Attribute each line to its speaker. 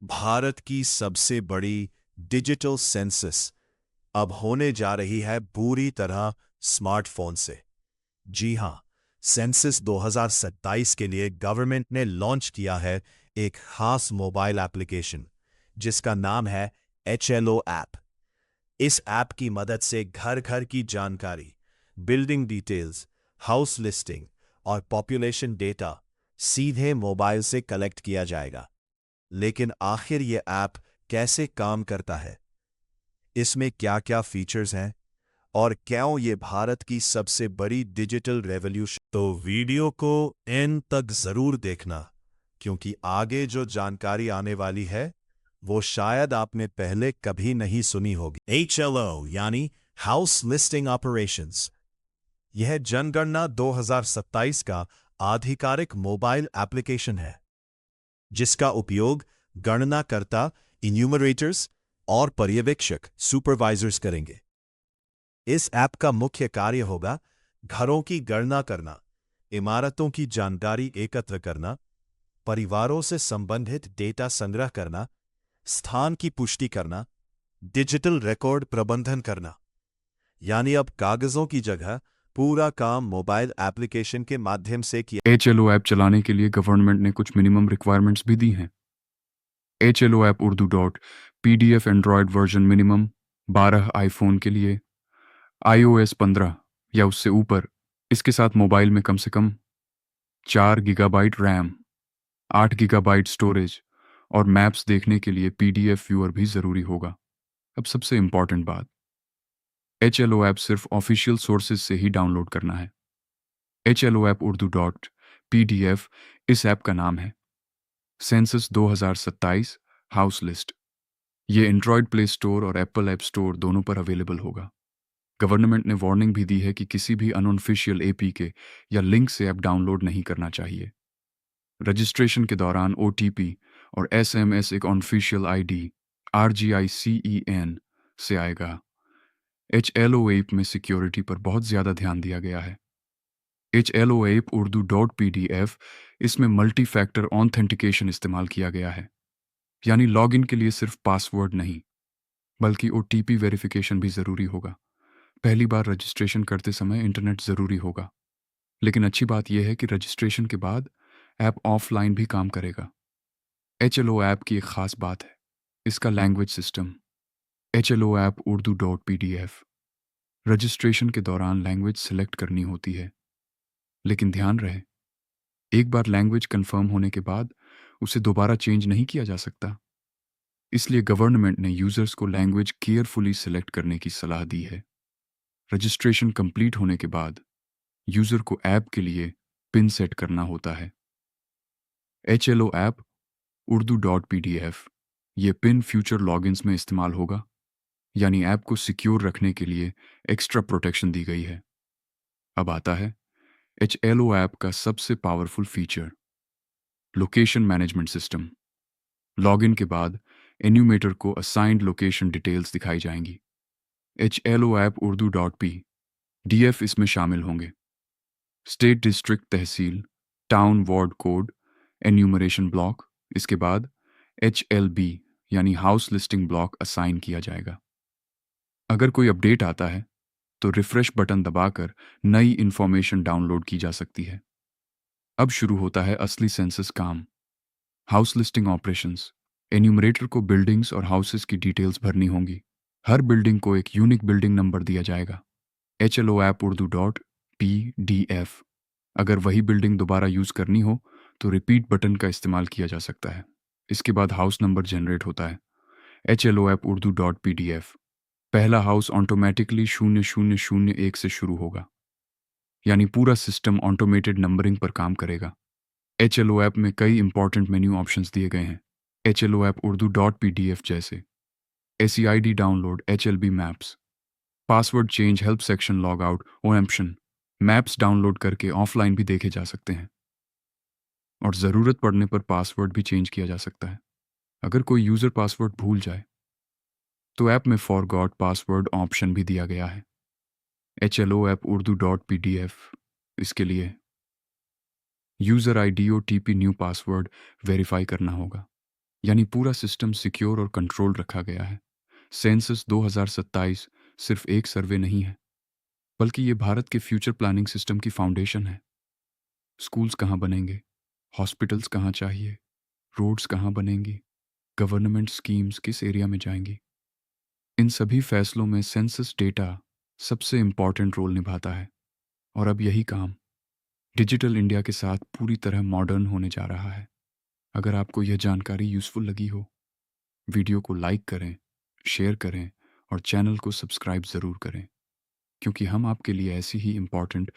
Speaker 1: भारत की सबसे बड़ी डिजिटल सेंसस अब होने जा रही है पूरी तरह स्मार्टफोन से। जी हां, सेंसस 2027 के लिए गवर्नमेंट ने लॉन्च किया है एक खास मोबाइल एप्लीकेशन जिसका नाम है HLO ऐप। इस ऐप की मदद से घर घर की जानकारी, बिल्डिंग डिटेल्स, हाउस लिस्टिंग और पॉपुलेशन डेटा सीधे मोबाइल से कलेक्ट किया जाएगा। लेकिन आखिर ये ऐप कैसे काम करता है, इसमें क्या क्या फीचर्स हैं और क्यों ये भारत की सबसे बड़ी डिजिटल रेवोल्यूशन, तो वीडियो को एंड तक जरूर देखना, क्योंकि आगे जो जानकारी आने वाली है वो शायद आपने पहले कभी नहीं सुनी होगी। HLO यानी हाउस लिस्टिंग ऑपरेशंस, यह जनगणना 2027 का आधिकारिक मोबाइल एप्लीकेशन है जिसका उपयोग गणनाकर्ता, इन्यूमरेटर्स और पर्यवेक्षक सुपरवाइजर्स करेंगे। इस ऐप का मुख्य कार्य होगा घरों की गणना करना, इमारतों की जानकारी एकत्र करना, परिवारों से संबंधित डेटा संग्रह करना, स्थान की पुष्टि करना, डिजिटल रिकॉर्ड प्रबंधन करना। यानी अब कागजों की जगह पूरा काम मोबाइल एप्लीकेशन के माध्यम से किया।
Speaker 2: HLO ऐप चलाने के लिए गवर्नमेंट ने कुछ मिनिमम रिक्वायरमेंट्स भी दी हैं। HLO app Urdu dot PDF Android version minimum 12 iPhone के लिए, iOS 15 या उससे ऊपर। इसके साथ मोबाइल में कम से कम 4 GB रैम, 8 GB स्टोरेज और मैप्स देखने के लिए PDF व्यूअर भी ज़रूरी होगा। अब सबसे इम्पॉर्टेंट बात, HLO ऐप सिर्फ ऑफिशियल सोर्सेज से ही डाउनलोड करना है। HLO app Urdu dot PDF इस ऐप का नाम है। Census 2027 house list. ये एंड्रॉयड प्ले स्टोर और एप्पल ऐप स्टोर दोनों पर अवेलेबल होगा। गवर्नमेंट ने वार्निंग भी दी है कि किसी भी अनऑफिशियल APK या लिंक से ऐप डाउनलोड नहीं करना चाहिए। रजिस्ट्रेशन के दौरान OTP और SMS एक ऑफिशियल ID RGICEN से आएगा। HLO ऐप में सिक्योरिटी पर बहुत ज़्यादा ध्यान दिया गया है। HLO app Urdu dot PDF इसमें मल्टी फैक्टर ऑथेंटिकेशन इस्तेमाल किया गया है। यानी लॉगिन के लिए सिर्फ पासवर्ड नहीं, बल्कि OTP वेरिफिकेशन भी ज़रूरी होगा। पहली बार रजिस्ट्रेशन करते समय इंटरनेट ज़रूरी होगा। लेकिन अच्छी बात यह है कि रजिस्ट्रेशन के बाद ऐप ऑफलाइन भी काम करेगा। HLO ऐप की एक ख़ास बात है इसका language system. HLO app Urdu dot PDF registration के दौरान लैंग्वेज सेलेक्ट करनी होती है। लेकिन ध्यान रहे, एक बार लैंग्वेज कंफर्म होने के बाद उसे दोबारा चेंज नहीं किया जा सकता। इसलिए गवर्नमेंट ने यूजर्स को लैंग्वेज केयरफुली सिलेक्ट करने की सलाह दी है। रजिस्ट्रेशन कंप्लीट होने के बाद यूजर को ऐप के लिए पिन सेट करना होता है। HLO app Urdu dot PDF ये पिन फ्यूचर लॉगिन्स में इस्तेमाल होगा। यानी ऐप को सिक्योर रखने के लिए एक्स्ट्रा प्रोटेक्शन दी गई है। अब आता है HLO ऐप का सबसे powerful feature, location management system. Login के बाद एन्यूमेटर को असाइंड लोकेशन डिटेल्स दिखाई जाएंगी। HLO app Urdu dot PDF इसमें शामिल होंगे। State, district, tehsil, town, ward code, enumeration block. इसके बाद HLB यानी हाउस लिस्टिंग ब्लॉक असाइन किया जाएगा। अगर कोई अपडेट आता है तो रिफ्रेश बटन दबाकर नई इंफॉर्मेशन डाउनलोड की जा सकती है। अब शुरू होता है असली सेंसस काम, हाउस लिस्टिंग ऑपरेशंस। एन्यूमरेटर को बिल्डिंग्स और हाउसेस की डिटेल्स भरनी होंगी। हर बिल्डिंग को एक यूनिक बिल्डिंग नंबर दिया जाएगा। HLO app Urdu dot PDF अगर वही बिल्डिंग दोबारा यूज करनी हो तो रिपीट बटन का इस्तेमाल किया जा सकता है। इसके बाद हाउस नंबर जनरेट होता है। HLO app Urdu dot PDF पहला हाउस ऑटोमेटिकली 0001 से शुरू होगा। यानी पूरा सिस्टम ऑटोमेटेड नंबरिंग पर काम करेगा। HLO ऐप में कई इंपॉर्टेंट मेन्यू ऑप्शंस दिए गए हैं। HLO app Urdu dot PDF जैसे SEID download, HLB maps, password change, help section, log out, OMPtion। Maps download करके ऑफलाइन भी देखे जा सकते हैं और ज़रूरत पड़ने पर पासवर्ड भी चेंज किया जा सकता है। अगर कोई यूज़र पासवर्ड भूल जाए तो ऐप में फॉरगॉट पासवर्ड ऑप्शन भी दिया गया है। HLO app Urdu dot PDF इसके लिए user ID OTP new password verify करना होगा। यानी पूरा सिस्टम सिक्योर और कंट्रोल रखा गया है। सेंसस 2027 सिर्फ एक सर्वे नहीं है, बल्कि ये भारत के फ्यूचर प्लानिंग सिस्टम की फाउंडेशन है। स्कूल्स कहाँ बनेंगे, हॉस्पिटल्स कहाँ चाहिए, रोड्स कहाँ बनेंगी, गवर्नमेंट स्कीम्स किस एरिया में जाएंगी, इन सभी फैसलों में सेंसस डेटा सबसे इम्पॉर्टेंट रोल निभाता है। और अब यही काम डिजिटल इंडिया के साथ पूरी तरह मॉडर्न होने जा रहा है। अगर आपको यह जानकारी यूज़फुल लगी हो, वीडियो को लाइक करें, शेयर करें और चैनल को सब्सक्राइब ज़रूर करें, क्योंकि हम आपके लिए ऐसी ही इम्पॉर्टेंट